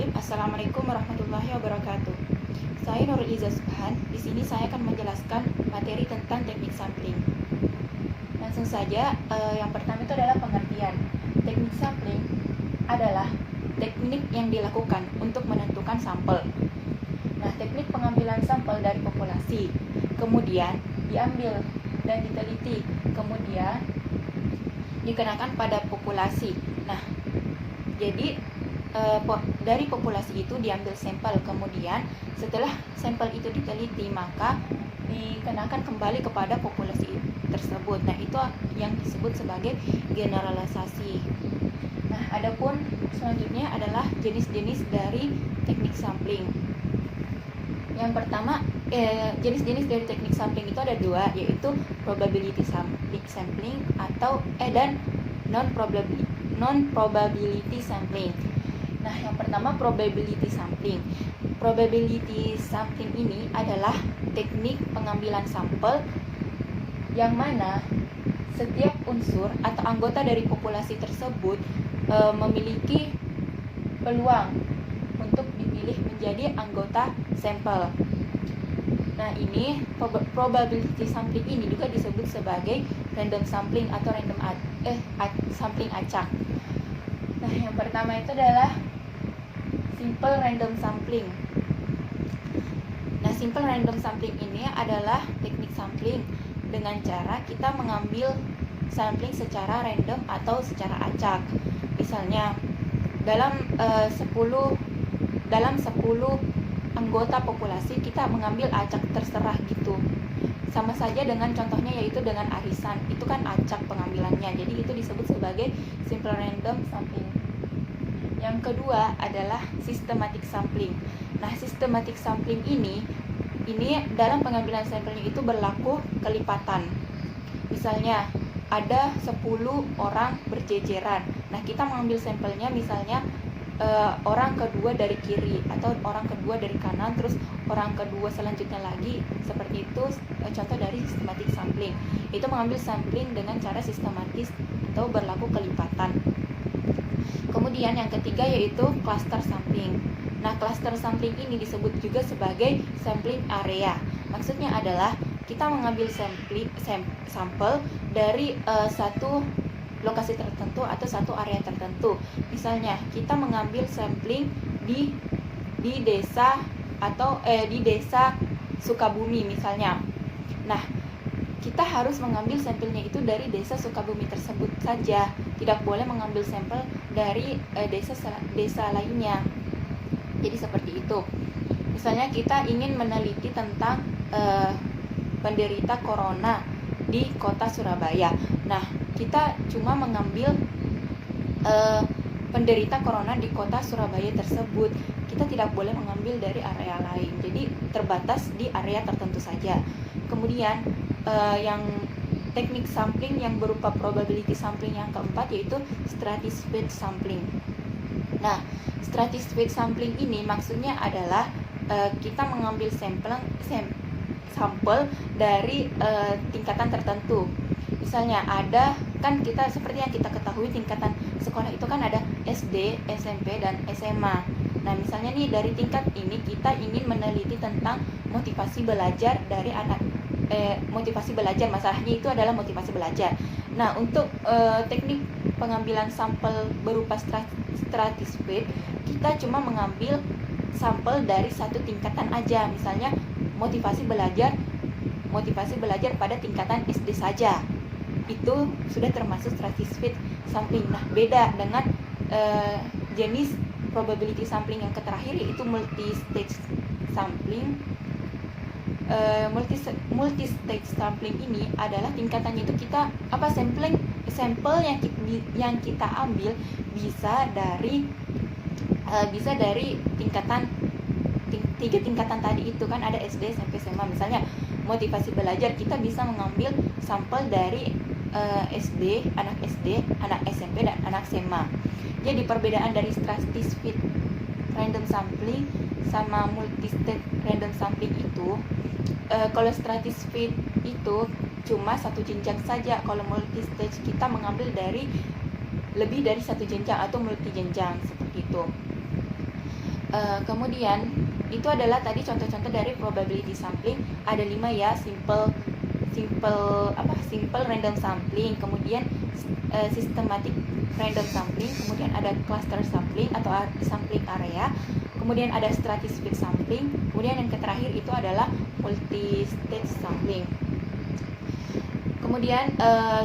Bismillahirrahmanirrahim. Assalamualaikum warahmatullahi wabarakatuh. Saya Nurul Iza Subhan. Di sini saya akan menjelaskan materi tentang teknik sampling. Langsung saja, yang pertama itu adalah pengertian. Teknik sampling adalah teknik yang dilakukan untuk menentukan sampel. Nah, teknik pengambilan sampel dari populasi, kemudian diambil dan diteliti, kemudian dikenakan pada populasi. Nah, jadi dari populasi itu diambil sampel, kemudian setelah sampel itu diteliti maka dikenakan kembali kepada populasi tersebut. Nah, itu yang disebut sebagai generalisasi. Nah, adapun selanjutnya adalah jenis-jenis dari teknik sampling. Yang pertama, jenis-jenis dari teknik sampling itu ada dua, yaitu probability sampling atau dan non probability sampling. Nah, yang pertama probability sampling. Probability sampling ini adalah teknik pengambilan sampel yang mana setiap unsur atau anggota dari populasi tersebut memiliki peluang untuk dipilih menjadi anggota sampel. Nah, ini probability sampling ini juga disebut sebagai random sampling atau sampling acak. Nah, yang pertama itu adalah simple random sampling. Nah, simple random sampling ini adalah teknik sampling dengan cara kita mengambil sampling secara random atau secara acak. Misalnya dalam 10 anggota populasi kita mengambil acak terserah gitu. Sama saja dengan contohnya yaitu dengan arisan. Itu kan acak pengambilannya. Jadi itu disebut sebagai simple random sampling. Yang kedua adalah systematic sampling. Nah, systematic sampling ini dalam pengambilan sampelnya itu berlaku kelipatan. Misalnya ada 10 orang berjejeran. Nah, kita mengambil sampelnya misalnya orang kedua dari kiri atau orang kedua dari kanan, terus orang kedua selanjutnya lagi, seperti itu. Contoh dari systematic sampling itu mengambil sampling dengan cara sistematis atau berlaku kelipatan. Kemudian yang ketiga yaitu cluster sampling. Nah, cluster sampling ini disebut juga sebagai sampling area. Maksudnya adalah kita mengambil sampel dari satu lokasi tertentu atau satu area tertentu. Misalnya kita mengambil sampling di desa atau di desa Sukabumi misalnya. Nah, kita harus mengambil sampelnya itu dari desa Sukabumi tersebut saja. Tidak boleh mengambil sampel dari desa lainnya. Jadi seperti itu. Misalnya kita ingin meneliti tentang penderita corona di kota Surabaya. Nah, kita cuma mengambil penderita corona di kota Surabaya tersebut. Kita tidak boleh mengambil dari area lain. Jadi terbatas di area tertentu saja. Kemudian yang teknik sampling yang berupa probability sampling yang keempat yaitu stratified sampling. Nah, stratified sampling ini maksudnya adalah kita mengambil sampel dari tingkatan tertentu. Misalnya ada kan kita seperti yang kita ketahui tingkatan sekolah itu kan ada SD, SMP dan SMA. Nah, misalnya nih dari tingkat ini kita ingin meneliti tentang motivasi belajar dari anak motivasi belajar, masalahnya itu adalah motivasi belajar. Nah, untuk teknik pengambilan sampel berupa stratified, kita cuma mengambil sampel dari satu tingkatan aja. Misalnya motivasi belajar pada tingkatan SD saja. Itu sudah termasuk stratified sampling. Nah, beda dengan jenis probability sampling yang terakhir yaitu multi-stage sampling. Multi-stage sampling ini adalah tingkatannya itu kita sampel yang kita ambil bisa dari tiga tingkatan tadi itu kan ada SD, SMP, SMA. Misalnya motivasi belajar kita bisa mengambil sampel dari SD, anak SMP dan anak SMA. Jadi perbedaan dari stratified random sampling sama multi-stage random sampling itu, kalau stratified itu cuma satu jenjang saja. Kalau multi-stage kita mengambil dari lebih dari satu jenjang atau multi jenjang seperti itu. Kemudian itu adalah tadi contoh-contoh dari probability sampling. Ada 5 ya, simple random sampling, kemudian systematic random sampling, kemudian ada cluster sampling atau sampling area, kemudian ada statistical sampling, kemudian yang terakhir itu adalah multi stage sampling. Kemudian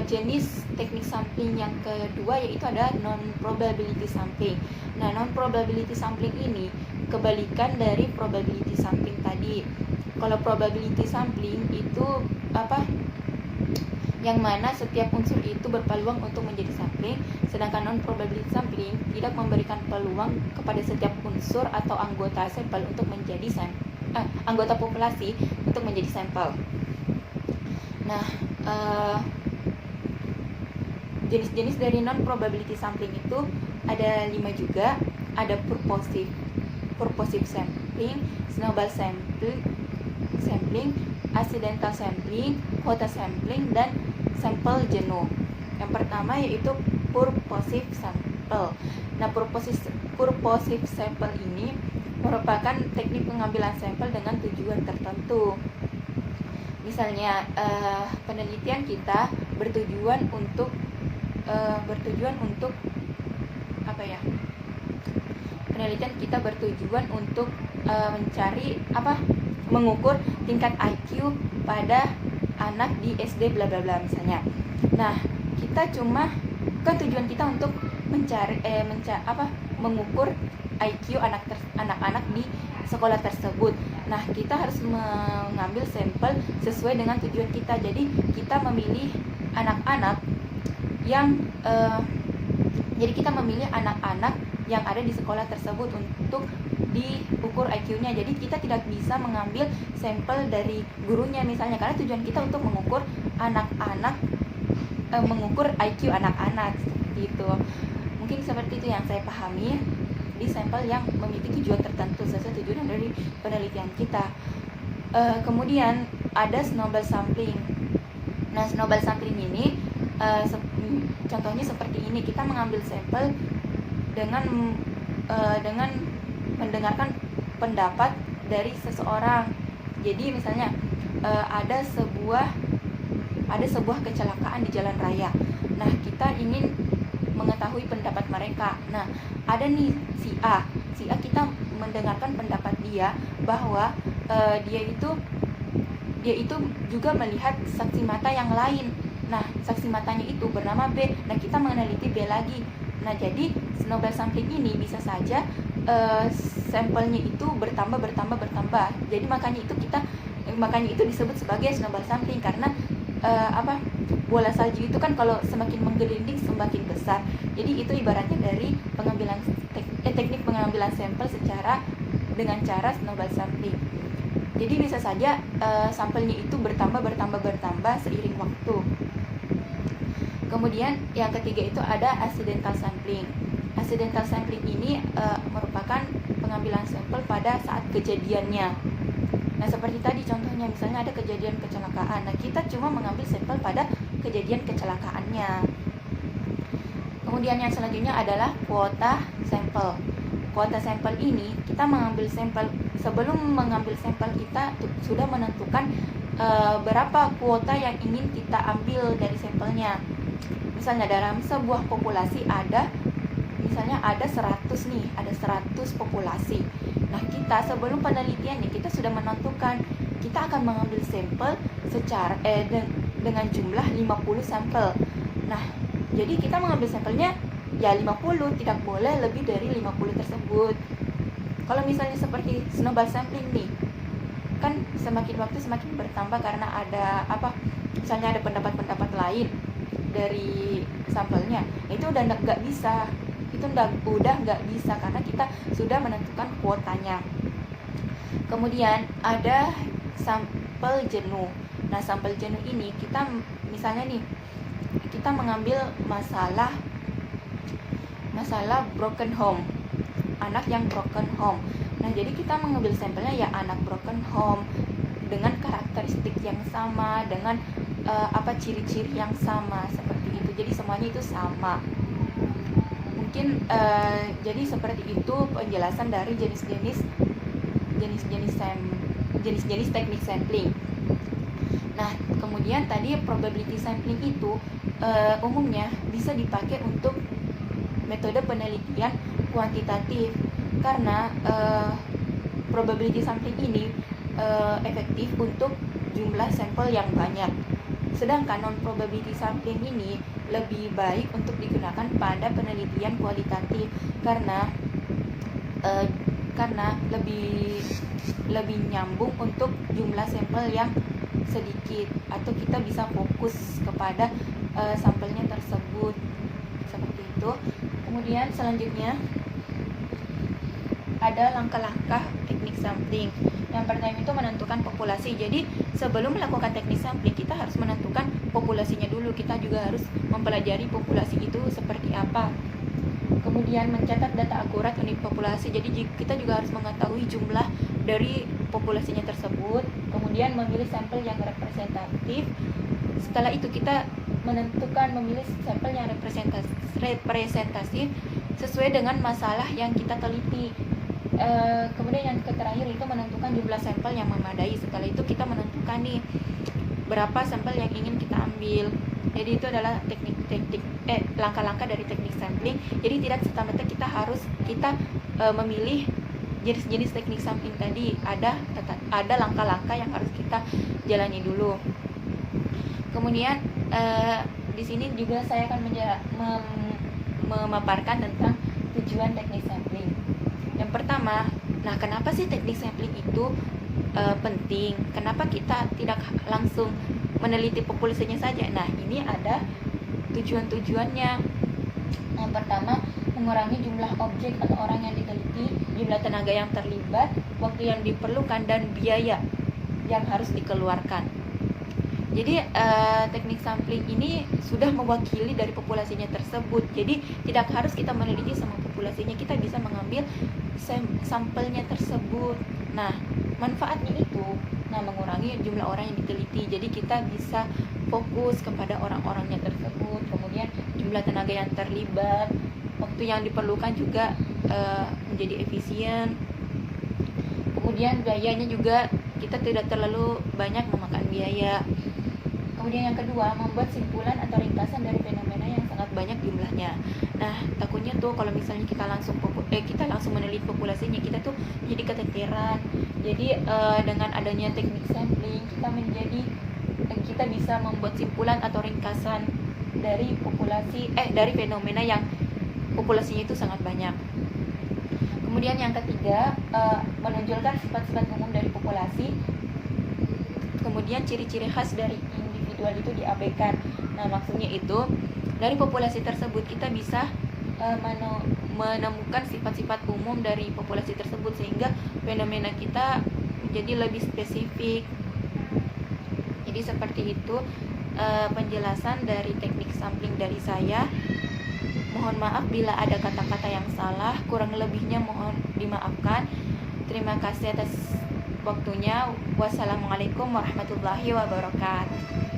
jenis teknik sampling yang kedua yaitu ada non probability sampling. Nah, non probability sampling ini kebalikan dari probability sampling tadi. Kalau probability sampling itu yang mana setiap unsur itu berpeluang untuk menjadi sampling, sedangkan non probability sampling tidak memberikan peluang kepada setiap unsur atau anggota sampel untuk menjadi anggota populasi untuk menjadi sampel. Nah, jenis-jenis dari non probability sampling itu ada 5 juga. Ada purposive sampling, snowball sampling, accidental sampling, quota sampling, dan sampel jenuh. Yang pertama yaitu purposive sample. Nah, purposive sample ini merupakan teknik pengambilan sampel dengan tujuan tertentu. Misalnya penelitian kita bertujuan untuk mengukur tingkat IQ pada anak di SD bla bla bla misalnya. Nah, kita cuma kan tujuan kita untuk mengukur IQ anak-anak di sekolah tersebut. Nah, kita harus mengambil sampel sesuai dengan tujuan kita. Jadi kita memilih anak-anak yang yang ada di sekolah tersebut untuk diukur IQ-nya. Jadi kita tidak bisa mengambil sampel dari gurunya misalnya, karena tujuan kita untuk mengukur mengukur IQ anak-anak seperti itu. Mungkin seperti itu yang saya pahami di sampel yang memiliki tujuan tertentu sesuai tujuan dari penelitian kita. Kemudian ada snowball sampling. Nah, snowball sampling ini contohnya seperti ini. Kita mengambil sampel dengan mendengarkan pendapat dari seseorang. Jadi misalnya ada sebuah kecelakaan di jalan raya. Nah, kita ingin mengetahui pendapat mereka. Nah, ada nih si A kita mendengarkan pendapat dia bahwa dia itu juga melihat saksi mata yang lain. Nah, saksi matanya itu bernama B. Nah, kita meneliti B lagi. Nah, jadi snowball sampling ini bisa saja sampelnya itu bertambah. Jadi makanya itu disebut sebagai snowball sampling, karena bola salju itu kan kalau semakin menggelinding semakin besar. Jadi itu ibaratnya dari teknik pengambilan sampel dengan cara snowball sampling. Jadi bisa saja sampelnya itu bertambah seiring waktu. Kemudian yang ketiga itu ada accidental sampling. Accidental sampling ini merupakan pengambilan sampel pada saat kejadiannya. Nah, seperti tadi contohnya, misalnya ada kejadian kecelakaan. Nah, kita cuma mengambil sampel pada kejadian kecelakaannya. Kemudian yang selanjutnya adalah kuota sampel. Kuota sampel ini kita mengambil sampel, sebelum mengambil sampel kita sudah menentukan berapa kuota yang ingin kita ambil dari sampelnya. Misalnya dalam sebuah populasi ada 100 populasi. Nah, kita sebelum penelitian kita sudah menentukan kita akan mengambil sampel dengan jumlah 50 sampel. Nah, jadi kita mengambil sampelnya ya 50, tidak boleh lebih dari 50 tersebut. Kalau misalnya seperti snowball sampling nih, kan semakin waktu semakin bertambah karena ada misalnya ada pendapat lain dari sampelnya. Itu udah nggak bisa. Karena kita sudah menentukan kuotanya. Kemudian ada sampel jenuh. Nah, sampel jenuh ini kita misalnya nih, kita mengambil masalah broken home, anak yang broken home. Nah, jadi kita mengambil sampelnya ya anak broken home dengan karakteristik yang sama, dengan ciri-ciri yang sama seperti itu. Jadi semuanya itu sama. Mungkin jadi seperti itu penjelasan dari jenis-jenis teknik sampling. Nah, kemudian tadi probability sampling itu umumnya bisa dipakai untuk metode penelitian kuantitatif, karena probability sampling ini efektif untuk jumlah sampel yang banyak. Sedangkan non-probability sampling ini lebih baik untuk digunakan pada penelitian kualitatif, karena lebih nyambung untuk jumlah sampel yang sedikit, atau kita bisa fokus kepada sampelnya tersebut, seperti itu. Kemudian selanjutnya ada langkah-langkah teknik sampling. Yang pertama itu menentukan populasi. Jadi sebelum melakukan teknik sampling, kita harus menentukan populasinya dulu. Kita juga harus mempelajari populasi itu seperti apa. Kemudian mencatat data akurat unit populasi. Jadi kita juga harus mengetahui jumlah dari populasinya tersebut. Kemudian memilih sampel yang representatif. Setelah itu kita memilih sampel yang representatif sesuai dengan masalah yang kita teliti. Kemudian yang terakhir itu menentukan jumlah sampel yang memadai. Setelah itu kita menentukan nih berapa sampel yang ingin kita ambil. Jadi itu adalah langkah-langkah dari teknik sampling. Jadi tidak serta-merta kita harus memilih jenis-jenis teknik sampling tadi. Ada langkah-langkah yang harus kita jalani dulu. Kemudian di sini juga saya akan memaparkan tentang tujuan teknik sampling. Yang pertama, nah kenapa sih teknik sampling itu penting? Kenapa kita tidak langsung meneliti populasinya saja? Nah, ini ada tujuan-tujuannya. Yang pertama, mengurangi jumlah objek atau orang yang diteliti, jumlah tenaga yang terlibat, waktu yang diperlukan, dan biaya yang harus dikeluarkan. Jadi teknik sampling ini sudah mewakili dari populasinya tersebut. Jadi tidak harus kita meneliti sama populasinya, kita bisa mengambil sampelnya tersebut. Nah, manfaatnya itu mengurangi jumlah orang yang diteliti. Jadi kita bisa fokus kepada orang-orangnya tersebut. Kemudian jumlah tenaga yang terlibat, waktu yang diperlukan juga menjadi efisien. Kemudian biayanya juga kita tidak terlalu banyak memakan biaya. Kemudian yang kedua, membuat simpulan atau ringkasan dari fenomena yang sangat banyak jumlahnya. Nah, takutnya tuh kalau misalnya kita langsung meneliti populasinya, kita tuh jadi keteteran. Jadi dengan adanya teknik sampling, kita bisa membuat simpulan atau ringkasan dari dari fenomena yang populasinya itu sangat banyak. Kemudian yang ketiga, menonjolkan sifat-sifat umum dari populasi. Kemudian ciri-ciri khas dari individual itu diabaikan. Nah, maksudnya itu dari populasi tersebut kita bisa menemukan sifat-sifat umum dari populasi tersebut, sehingga fenomena kita menjadi lebih spesifik. Jadi seperti itu penjelasan dari teknik sampling dari saya. Mohon maaf bila ada kata-kata yang salah, kurang lebihnya mohon dimaafkan. Terima kasih atas waktunya. Wassalamualaikum warahmatullahi wabarakatuh.